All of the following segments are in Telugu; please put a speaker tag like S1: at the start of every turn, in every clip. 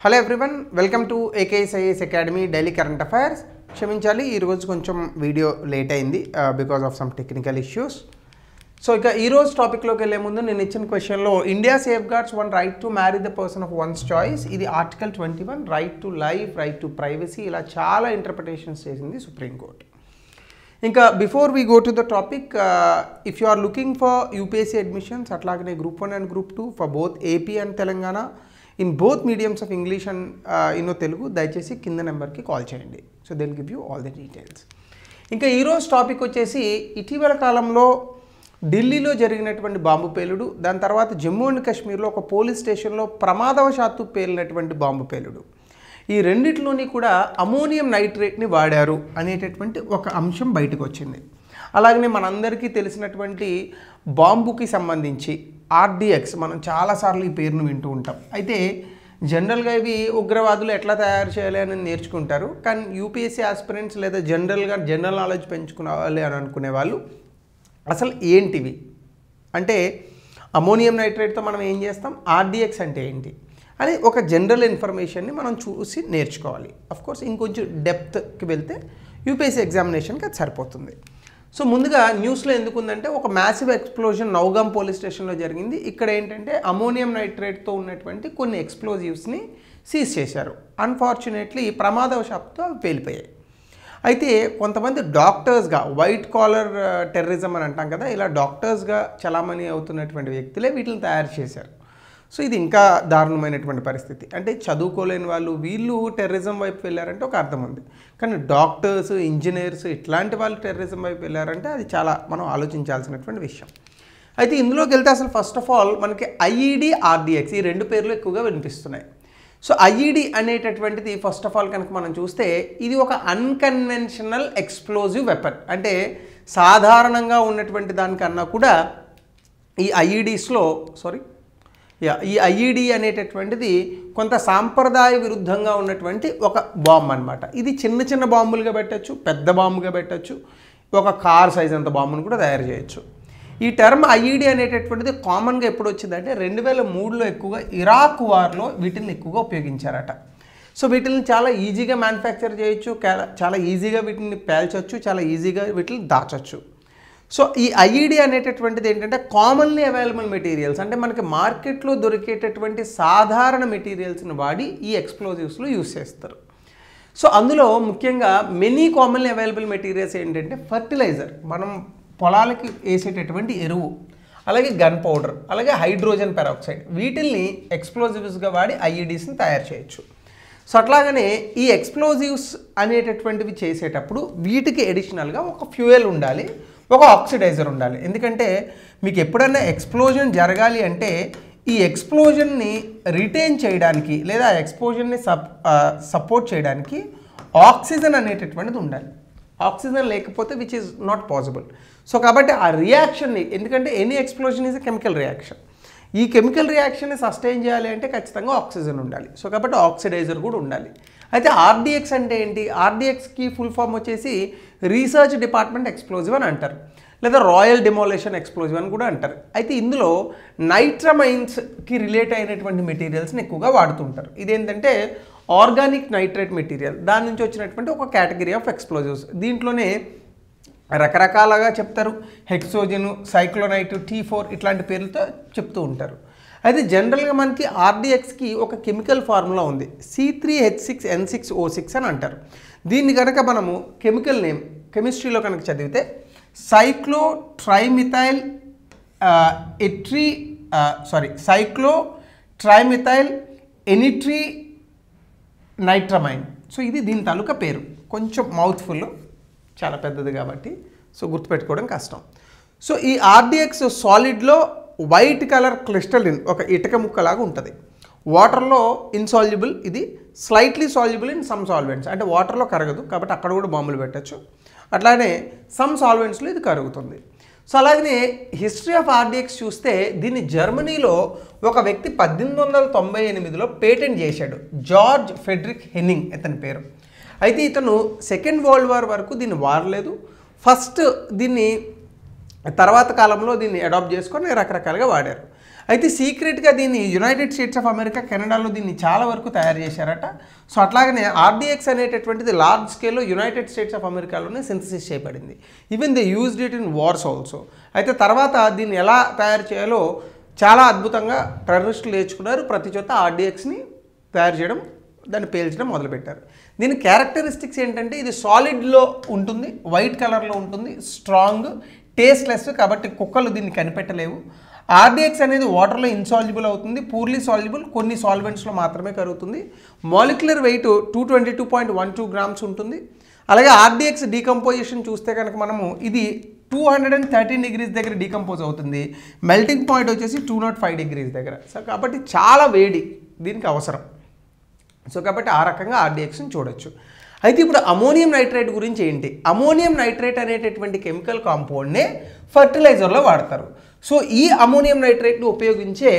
S1: Hello everyone, welcome to AKSIS academy daily current affairs. క్షమించాలి, ఈరోజు కొంచెం వీడియో లేట్ అయింది because of some technical issues. So ఇక ఈరోజు టాపిక్లోకి వెళ్ళే ముందు నేను ఇచ్చిన క్వశ్చన్లో India safeguards one right to marry the person of one's choice, ఇది article 21, right to life, right to privacy, ఇలా చాలా ఇంటర్ప్రిటేషన్స్ చేసింది సుప్రీంకోర్టు. ఇంకా before we go to the topic, if you are looking for UPSC admissions అట్లాగనే group 1 and group 2 for both AP and Telangana in both mediums of English and Telugu, దయచేసి కింద నెంబర్కి కాల్ చేయండి. So they will give you all the details. ఇంకా ఈరోజు టాపిక్ వచ్చేసి ఇటీవల కాలంలో ఢిల్లీలో జరిగినటువంటి బాంబు పేలుడు, దాని తర్వాత జమ్మూ అండ్ కాశ్మీర్లో ఒక పోలీస్ స్టేషన్లో ప్రమాదవశాత్తు పేలినటువంటి బాంబు పేలుడు, ఈ రెండిట్లోని కూడా అమోనియం నైట్రేట్ని వాడారు అనేటటువంటి ఒక అంశం బయటకు వచ్చింది. అలాగనే మనందరికీ తెలిసినటువంటి బాంబుకి సంబంధించి RDX, మనం చాలాసార్లు ఈ పేరును వింటూ ఉంటాం. అయితే జనరల్గా ఇవి ఉగ్రవాదులు ఎట్లా తయారు చేయాలి అని నేర్చుకుంటారు, కానీ యూపీఎస్సీ ఆస్పిరెంట్స్ లేదా జనరల్ నాలెడ్జ్ పెంచుకోవాలి అని అనుకునే వాళ్ళు అసలు ఏంటివి అంటే, అమోనియం నైట్రేట్తో మనం ఏం చేస్తాం, RDX అంటే ఏంటి అని ఒక జనరల్ ఇన్ఫర్మేషన్ని మనం చూసి నేర్చుకోవాలి. అఫ్కోర్స్ ఇంకొంచెం డెప్త్కి వెళ్తే యూపీఎస్సీ ఎగ్జామినేషన్కి అది సరిపోతుంది. సో ముందుగా న్యూస్లో ఎందుకు ఉందంటే, ఒక మ్యాసివ్ ఎక్స్ప్లోజన్ నౌగాం పోలీస్ స్టేషన్లో జరిగింది. ఇక్కడ ఏంటంటే అమోనియం నైట్రేట్తో ఉన్నటువంటి కొన్ని ఎక్స్ప్లోజివ్స్ని సీజ్ చేశారు. అన్ఫార్చునేట్లీ ప్రమాదవశాత్తు అవి పేలిపోయాయి. అయితే కొంతమంది డాక్టర్స్గా, వైట్ కాలర్ టెర్రరిజం అని అంటాం కదా, ఇలా డాక్టర్స్గా చలామణి అవుతున్నటువంటి వ్యక్తులే వీటిని తయారు చేశారు. సో ఇది ఇంకా దారుణమైనటువంటి పరిస్థితి. అంటే చదువుకోలేని వాళ్ళు వీళ్ళు టెర్రరిజం వైపు వెళ్ళారంటే ఒక అర్థం ఉంది, కానీ డాక్టర్స్, ఇంజనీర్స్ ఇట్లాంటి వాళ్ళు టెర్రరిజం వైపు వెళ్ళారంటే అది చాలా మనం ఆలోచించాల్సినటువంటి విషయం. అయితే ఇందులోకి వెళ్తే అసలు ఫస్ట్ ఆఫ్ ఆల్ మనకి IED, RDX ఈ రెండు పేర్లు ఎక్కువగా వినిపిస్తున్నాయి. సో IED అనేటటువంటిది ఫస్ట్ ఆఫ్ ఆల్ కనుక మనం చూస్తే, ఇది ఒక అన్కన్వెన్షనల్ ఎక్స్ప్లోజివ్ వెపన్. అంటే సాధారణంగా ఉన్నటువంటి దానికన్నా కూడా ఈ IEDస్లో ఈ IED అనేటటువంటిది కొంత సాంప్రదాయ విరుద్ధంగా ఉన్నటువంటి ఒక బాంబు అనమాట. ఇది చిన్న చిన్న బాంబులుగా పెట్టచ్చు, పెద్ద బాంబుగా పెట్టచ్చు, ఒక కార్ సైజ్ అంత బాంబును కూడా తయారు చేయొచ్చు. ఈ టర్మ్ IED అనేటటువంటిది కామన్గా ఎప్పుడు వచ్చిందంటే 2003లో ఎక్కువగా ఇరాక్ వార్లో వీటిని ఎక్కువగా ఉపయోగించారట. సో వీటిని చాలా ఈజీగా మ్యానుఫ్యాక్చర్ చేయొచ్చు, చాలా ఈజీగా వీటిని పేల్చవచ్చు, చాలా ఈజీగా వీటిని దాచవచ్చు. సో ఈ IED అనేటటువంటిది ఏంటంటే కామన్లీ అవైలబుల్ మెటీరియల్స్, అంటే మనకి మార్కెట్లో దొరికేటటువంటి సాధారణ మెటీరియల్స్ని వాడి ఈ ఎక్స్ప్లోజివ్స్లో యూస్ చేస్తారు. సో అందులో ముఖ్యంగా మెనీ కామన్లీ అవైలబుల్ మెటీరియల్స్ ఏంటంటే ఫర్టిలైజర్, మనం పొలాలకి వేసేటటువంటి ఎరువు, అలాగే గన్ పౌడర్, అలాగే హైడ్రోజన్ పెరాక్సైడ్, వీటిల్ని ఎక్స్ప్లోజివ్స్గా వాడి IEDస్ని తయారు చేయొచ్చు. సో అట్లాగనే ఈ ఎక్స్ప్లోజివ్స్ అనేటటువంటివి చేసేటప్పుడు వీటికి ఎడిషనల్గా ఒక ఫ్యూయల్ ఉండాలి, ఒక ఆక్సిడైజర్ ఉండాలి. ఎందుకంటే మీకు ఎప్పుడైనా ఎక్స్ప్లోజన్ జరగాలి అంటే ఈ ఎక్స్ప్లోజన్ని రిటైన్ చేయడానికి లేదా ఎక్స్ప్లోజన్ని సపోర్ట్ చేయడానికి ఆక్సిజన్ అనేటటువంటిది ఉండాలి. ఆక్సిజన్ లేకపోతే which is not possible. So కాబట్టి ఆ రియాక్షన్ని, ఎందుకంటే any explosion is a chemical reaction, ఈ కెమికల్ రియాక్షన్ని సస్టైన్ చేయాలి అంటే ఖచ్చితంగా ఆక్సిజన్ ఉండాలి. సో కాబట్టి ఆక్సిడైజర్ కూడా ఉండాలి. అయితే RDX అంటే ఏంటి, RDXకి ఫుల్ ఫామ్ వచ్చేసి రీసెర్చ్ డిపార్ట్మెంట్ ఎక్స్ప్లోజివ్ అని అంటారు, లేదా రాయల్ డెమోలేషన్ ఎక్స్ప్లోజివ్ అని కూడా అంటారు. అయితే ఇందులో నైట్రమైన్స్కి రిలేట్ అయినటువంటి మెటీరియల్స్ని ఎక్కువగా వాడుతుంటారు. ఇదేంటంటే ఆర్గానిక్ నైట్రేట్ మెటీరియల్, దాని నుంచి వచ్చినటువంటి ఒక కేటగిరీ ఆఫ్ ఎక్స్ప్లోజివ్స్. దీంట్లోనే రకరకాలుగా చెప్తారు, హెక్సోజన్, సైక్లోనైట్, T4 ఇట్లాంటి పేర్లతో చెప్తూ ఉంటారు. అయితే జనరల్గా మనకి RDXకి ఒక కెమికల్ ఫార్ములా ఉంది, C3H6N6O6 అని అంటారు. దీన్ని కనుక మనము కెమికల్ నేమ్ కెమిస్ట్రీలో కనుక చదివితే సైక్లోట్రైమిథైల్ ఎనిట్రినైట్రమైన్. సో ఇది దీని తాలూకా పేరు, కొంచెం మౌత్ఫుల్, చాలా పెద్దది కాబట్టి సో గుర్తుపెట్టుకోవడం కష్టం. సో ఈ RDX సాలిడ్లో వైట్ కలర్ క్రిస్టలిన్, ఒక ఇటుక ముక్కలాగా ఉంటుంది, వాటర్లో ఇన్సాల్యుబుల్, ఇది slightly soluble in some solvents, అంటే వాటర్లో కరగదు కాబట్టి అక్కడ కూడా బాంబులు పెట్టచ్చు, అట్లానే సమ్ సాల్వెంట్స్లో ఇది కరుగుతుంది. సో అలాగనే హిస్టరీ ఆఫ్ RDX చూస్తే దీన్ని జర్మనీలో ఒక వ్యక్తి 1898లో పేటెంట్ చేశాడు, జార్జ్ ఫెడ్రిక్ హెన్నింగ్ ఇతని పేరు. అయితే ఇతను సెకండ్ వరల్డ్ వార్ వరకు దీన్ని వాడలేదు, ఫస్ట్ దీన్ని తర్వాత కాలంలో దీన్ని అడాప్ట్ చేసుకొని రకరకాలుగా వాడారు. అయితే సీక్రెట్గా దీన్ని యునైటెడ్ స్టేట్స్ ఆఫ్ అమెరికా, కెనడాలో దీన్ని చాలా వరకు తయారు చేశారట. సో అట్లాగనే ఆర్డిఎక్స్ అనేటటువంటిది లార్జ్ స్కేల్లో యునైటెడ్ స్టేట్స్ ఆఫ్ అమెరికాలోనే సింథసిస్ చేయబడింది. Even they used it in wars also. అయితే తర్వాత దీన్ని ఎలా తయారు చేయాలో చాలా అద్భుతంగా టెర్రరిస్టులు నేర్చుకున్నారు. ప్రతి చోట ఆర్డిఎక్స్ని తయారు చేయడం, దాన్ని పేల్చడం మొదలుపెట్టారు. దీని క్యారెక్టరిస్టిక్స్ ఏంటంటే ఇది సాలిడ్లో ఉంటుంది, వైట్ కలర్లో ఉంటుంది, స్ట్రాంగ్, టేస్ట్లెస్, కాబట్టి కుక్కలు దీన్ని కనిపెట్టలేవు. ఆర్డిఎక్స్ అనేది వాటర్లో ఇన్సాల్యుబుల్ అవుతుంది, పూర్లీ సాల్యుబుల్, కొన్ని సాల్వెంట్స్లో మాత్రమే కరుగుతుంది. మాలిక్యులర్ వెయిట్ 222.12 grams ఉంటుంది. అలాగే ఆర్డిఎక్స్ డీకంపోజిషన్ చూస్తే కనుక మనము ఇది 213 degrees దగ్గర డీకంపోజ్ అవుతుంది. మెల్టింగ్ పాయింట్ వచ్చేసి 205 degrees దగ్గర. సో కాబట్టి చాలా వేడి దీనికి అవసరం. సో కాబట్టి ఆ రకంగా ఆర్డిఎక్స్ని చూడొచ్చు. అయితే ఇప్పుడు అమోనియం నైట్రేట్ గురించి ఏంటి? అమోనియం నైట్రేట్ అనేటటువంటి కెమికల్ కాంపౌండ్నే ఫర్టిలైజర్లో వాడతారు. సో ఈ అమోనియం నైట్రేట్ను ఉపయోగించే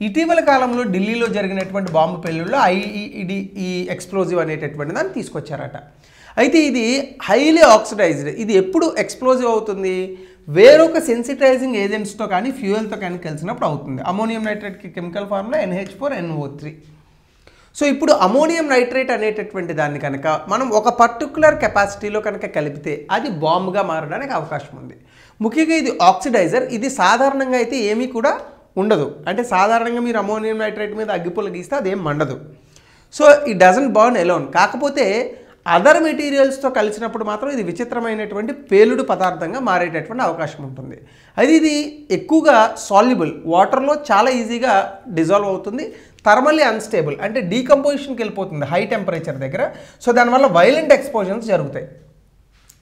S1: ఇటీవల కాలంలో ఢిల్లీలో జరిగినటువంటి బాంబు పెళ్లిలో ఐఈడి ఎక్స్ప్లోజివ్ అనేటటువంటి దాన్ని తీసుకొచ్చారట. అయితే ఇది హైలీ ఆక్సిడైజ్డ్. ఇది ఎప్పుడు ఎక్స్ప్లోజివ్ అవుతుంది? వేరొక సెన్సిటైజింగ్ ఏజెంట్స్తో కానీ ఫ్యూయల్తో కానీ కలిసినప్పుడు అవుతుంది. అమోనియం నైట్రేట్కి కెమికల్ ఫార్ములా NH4NO3. సో ఇప్పుడు అమోనియం నైట్రేట్ అనేటటువంటి దాన్ని కనుక మనం ఒక పర్టికులర్ కెపాసిటీలో కనుక కలిపితే అది బాంబుగా మారడానికి అవకాశం ఉంది. ముఖ్యంగా ఇది ఆక్సిడైజర్. ఇది సాధారణంగా అయితే ఏమీ కూడా ఉండదు. అంటే సాధారణంగా మీరు అమోనియం నైట్రేట్ మీద అగ్గిపుల్ల గీస్తే అదేం మండదు. So it doesn't burn alone. కాకపోతే అదర్ మెటీరియల్స్తో కలిసినప్పుడు మాత్రం ఇది విచిత్రమైనటువంటి పేలుడు పదార్థంగా మారేటటువంటి అవకాశం ఉంటుంది. అది ఇది ఎక్కువగా సాల్యుబుల్, వాటర్లో చాలా ఈజీగా డిజాల్వ్ అవుతుంది. థర్మల్లీ అన్స్టేబుల్, అంటే డీకంపోజిషన్కి వెళ్ళిపోతుంది హై టెంపరేచర్ దగ్గర. సో దానివల్ల వైలెంట్ ఎక్స్ప్లోజన్స్ జరుగుతాయి.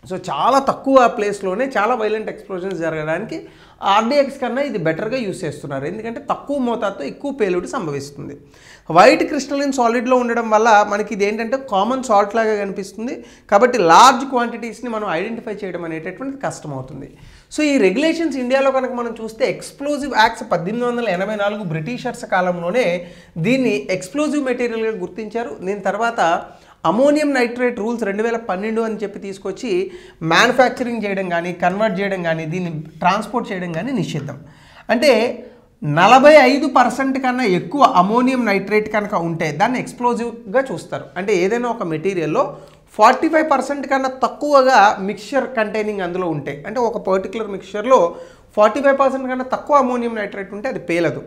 S1: సో చాలా తక్కువ ప్లేస్లోనే చాలా వైలెంట్ ఎక్స్ప్లోజన్స్ జరగడానికి ఆర్డిఎక్స్ కన్నా ఇది బెటర్గా యూస్ చేస్తున్నారు. ఎందుకంటే తక్కువ మోతాదుతో ఎక్కువ పేలుడు సంభవిస్తుంది. వైట్ క్రిస్టలిన్ సాలిడ్లో ఉండడం వల్ల మనకి ఇది ఏంటంటే కామన్ సాల్ట్ లాగా కనిపిస్తుంది. కాబట్టి లార్జ్ క్వాంటిటీస్ని మనం ఐడెంటిఫై చేయడం అనేటటువంటిది కష్టమవుతుంది. సో ఈ రెగ్యులేషన్స్ ఇండియాలో కనుక మనం చూస్తే ఎక్స్ప్లోజివ్ యాక్ట్స్ 1884 బ్రిటిషర్స్ కాలంలోనే దీన్ని ఎక్స్ప్లోజివ్ మెటీరియల్గా గుర్తించారు. దీని తర్వాత అమోనియం నైట్రేట్ రూల్స్ 2012 అని చెప్పి తీసుకొచ్చి మ్యానుఫ్యాక్చరింగ్ చేయడం కానీ, కన్వర్ట్ చేయడం కానీ, దీన్ని ట్రాన్స్పోర్ట్ చేయడం కానీ నిషిద్ధం. అంటే 45% కన్నా ఎక్కువ అమోనియం నైట్రేట్ కనుక ఉంటే దాన్ని ఎక్స్ప్లోజివ్గా చూస్తారు. అంటే ఏదైనా ఒక మెటీరియల్లో 45% కన్నా తక్కువగా మిక్చర్ కంటైనింగ్ అందులో ఉంటే, అంటే ఒక పర్టికులర్ మిక్చర్లో 45% కన్నా తక్కువ అమోనియం నైట్రేట్ ఉంటే అది పేలదు.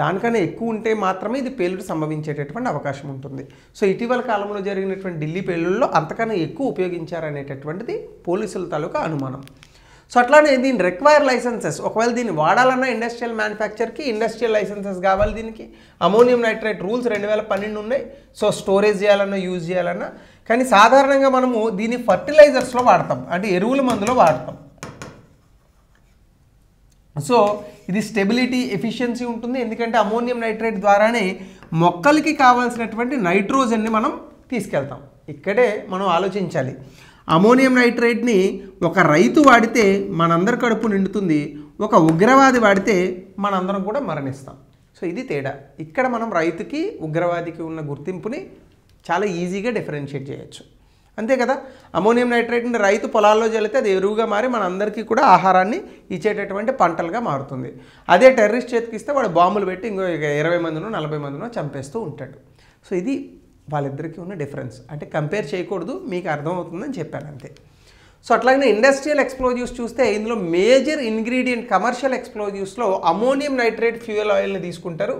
S1: దానికన్నా ఎక్కువ ఉంటే మాత్రమే ఇది పేలుడు సంభవించేటటువంటి అవకాశం ఉంటుంది. సో ఇటీవల కాలంలో జరిగినటువంటి ఢిల్లీ పేలుళ్ళలో అంతకన్నా ఎక్కువ ఉపయోగించారనేటటువంటిది పోలీసుల తాలూకా అనుమానం. సో అట్లానే దీని రిక్వైర్ లైసెన్సెస్, ఒకవేళ దీన్ని వాడాలన్నా ఇండస్ట్రియల్ మ్యానుఫ్యాక్చర్కి ఇండస్ట్రియల్ లైసెన్సెస్ కావాలి. దీనికి అమోనియం నైట్రేట్ రూల్స్ 2012 ఉన్నాయి. సో స్టోరేజ్ చేయాలన్నా, యూజ్ చేయాలన్నా. కానీ సాధారణంగా మనము దీన్ని ఫర్టిలైజర్స్లో వాడతాం, అంటే ఎరువుల మందులో వాడతాం. సో ఇది స్టెబిలిటీ, ఎఫిషియన్సీ ఉంటుంది. ఎందుకంటే అమోనియం నైట్రేట్ ద్వారానే మొక్కలకి కావాల్సినటువంటి నైట్రోజన్ని మనం తీసుకెళ్తాం. ఇక్కడే మనం ఆలోచించాలి. అమోనియం నైట్రేట్ని ఒక రైతు వాడితే మనందరి కడుపు నిండుతుంది, ఒక ఉగ్రవాది వాడితే మనందరం కూడా మరణిస్తాం. సో ఇది తేడా. ఇక్కడ మనం రైతుకి, ఉగ్రవాదికి ఉన్న గుర్తింపుని చాలా ఈజీగా డిఫరెన్షియేట్ చేయొచ్చు. అంతే కదా. అమోనియం నైట్రేట్ని రైతు పొలాల్లో జల్లితే అది ఎరువుగా మారి మనందరికీ కూడా ఆహారాన్ని ఇచ్చేటటువంటి పంటలుగా మారుతుంది. అదే టెర్రరిస్ట్ చేతికి ఇస్తే వాడు బాంబులు పెట్టి ఇంకో 20 మందినో 40 మందినో చంపేస్తూ ఉంటాడు. సో ఇది వాళ్ళిద్దరికీ ఉన్న డిఫరెన్స్. అంటే కంపేర్ చేయకూడదు, మీకు అర్థమవుతుందని చెప్పాను అంతే. సో అట్లాగే ఇండస్ట్రియల్ ఎక్స్ప్లోజివ్స్ చూస్తే ఇందులో మేజర్ ఇంగ్రీడియంట్ కమర్షియల్ ఎక్స్ప్లోజివ్స్లో అమోనియం నైట్రేట్ ఫ్యూయల్ ఆయిల్ని తీసుకుంటారు.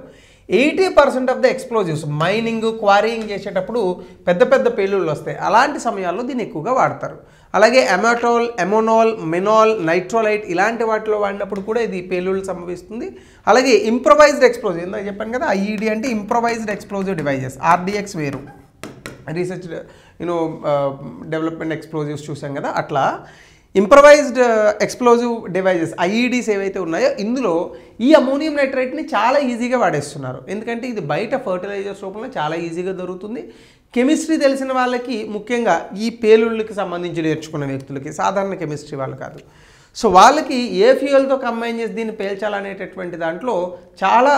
S1: 80% of the explosives mining, quarrying చేసేటప్పుడు పెద్ద పెద్ద పేలుళ్ళు వస్తాయి. అలాంటి సమయాల్లో దీన్ని ఎక్కువగా వాడతారు. అలాగే ఎమాటోల్, ఎమోనాల్, మెనాల్, నైట్రోలైట్ ఇలాంటి వాటిలో వాడినప్పుడు కూడా ఇది పేలుళ్ళు సంభవిస్తుంది. అలాగే ఇంప్రొవైజ్డ్ ఎక్స్ప్లోజివ్, ఇందాక చెప్పాను కదా, ఐఈడి అంటే ఇంప్రొవైజ్డ్ ఎక్స్ప్లోజివ్ డివైజెస్. ఆర్డిఎక్స్ వేరు, రీసెర్చ్ డెవలప్మెంట్ ఎక్స్ప్లోజివ్స్ చూసాం కదా. అట్లా ఇంప్రొవైజ్డ్ ఎక్స్ప్లోజివ్ డివైజెస్ ఐఈడీస్ ఏవైతే ఉన్నాయో ఇందులో ఈ అమోనియం నైట్రేట్ని చాలా ఈజీగా వాడేస్తున్నారు. ఎందుకంటే ఇది బయట ఫర్టిలైజర్స్ రూపంలో చాలా ఈజీగా దొరుకుతుంది. కెమిస్ట్రీ తెలిసిన వాళ్ళకి, ముఖ్యంగా ఈ పేలుళ్ళకి సంబంధించి నేర్చుకున్న వ్యక్తులకి, సాధారణ కెమిస్ట్రీ వాళ్ళు కాదు, సో వాళ్ళకి ఏ ఫ్యూయల్తో కంబైన్ చేసి దీన్ని పేల్చాలనేటటువంటి దాంట్లో చాలా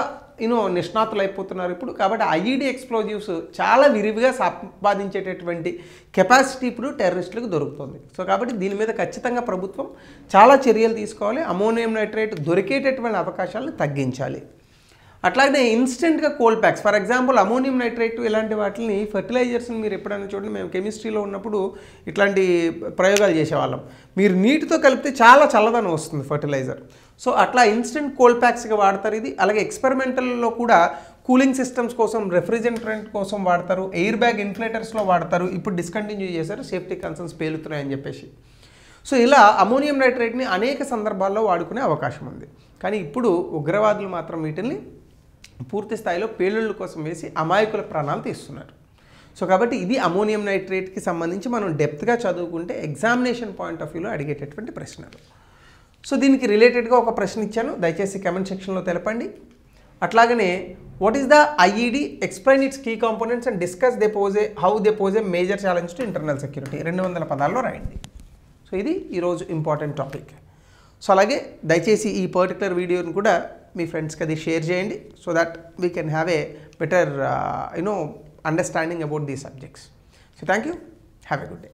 S1: నిష్ణాతులు అయిపోతున్నారు ఇప్పుడు. కాబట్టి ఐఈడి ఎక్స్ప్లోజివ్స్ చాలా విరివిగా సంపాదించేటటువంటి కెపాసిటీ ఇప్పుడు టెర్రరిస్టులకు దొరుకుతుంది. సో కాబట్టి దీని మీద ఖచ్చితంగా ప్రభుత్వం చాలా చర్యలు తీసుకోవాలి. అమోనియం నైట్రేట్ దొరికేటటువంటి అవకాశాలను తగ్గించాలి. అట్లాగే ఇన్స్టెంట్గా cold packs, for example ammonium nitrate ఇలాంటి వాటిని ఫర్టిలైజర్స్ని మీరు ఎప్పుడైనా చూడండి, మేము కెమిస్ట్రీలో ఉన్నప్పుడు ఇట్లాంటి ప్రయోగాలు చేసేవాళ్ళం. మీరు నీటితో కలిపితే చాలా చల్లదనం వస్తుంది ఫర్టిలైజర్. సో అట్లా ఇన్స్టెంట్ కోల్డ్ ప్యాక్స్గా వాడతారు ఇది. అలాగే ఎక్స్పెరిమెంటల్లో కూడా కూలింగ్ సిస్టమ్స్ కోసం, రెఫ్రిజరెంట్ కోసం వాడతారు, ఎయిర్ బ్యాగ్ ఇన్ఫ్లేటర్స్లో వాడతారు. ఇప్పుడు డిస్కంటిన్యూ చేశారు, సేఫ్టీ కన్సర్న్స్ పేలుతున్నాయని చెప్పేసి. సో ఇలా అమోనియం నైట్రేట్ని అనేక సందర్భాల్లో వాడుకునే అవకాశం ఉంది. కానీ ఇప్పుడు ఉగ్రవాదులు మాత్రం వీటిని పూర్తి స్థాయిలో పేలుళ్ళ కోసం వేసి అమాయకుల ప్రాణాలు తీస్తున్నారు. సో కాబట్టి ఇది అమోనియం నైట్రేట్కి సంబంధించి మనం డెప్త్గా చదువుకుంటే ఎగ్జామినేషన్ పాయింట్ ఆఫ్ వ్యూలో అడిగేటటువంటి ప్రశ్నలు. సో దీనికి రిలేటెడ్గా ఒక ప్రశ్న ఇచ్చాను, దయచేసి కమెంట్ సెక్షన్లో తెలపండి. అట్లాగనే what is the IED, explain its key components and discuss how they pose a major challenge to internal security. 200 పదాల్లో రాయండి. సో ఇది ఈరోజు ఇంపార్టెంట్ టాపిక్. సో అలాగే దయచేసి ఈ పర్టికులర్ వీడియోని కూడా మీ ఫ్రెండ్స్కి అది షేర్ చేయండి, so that we can have a better understanding about these subjects. So thank you, have a good day.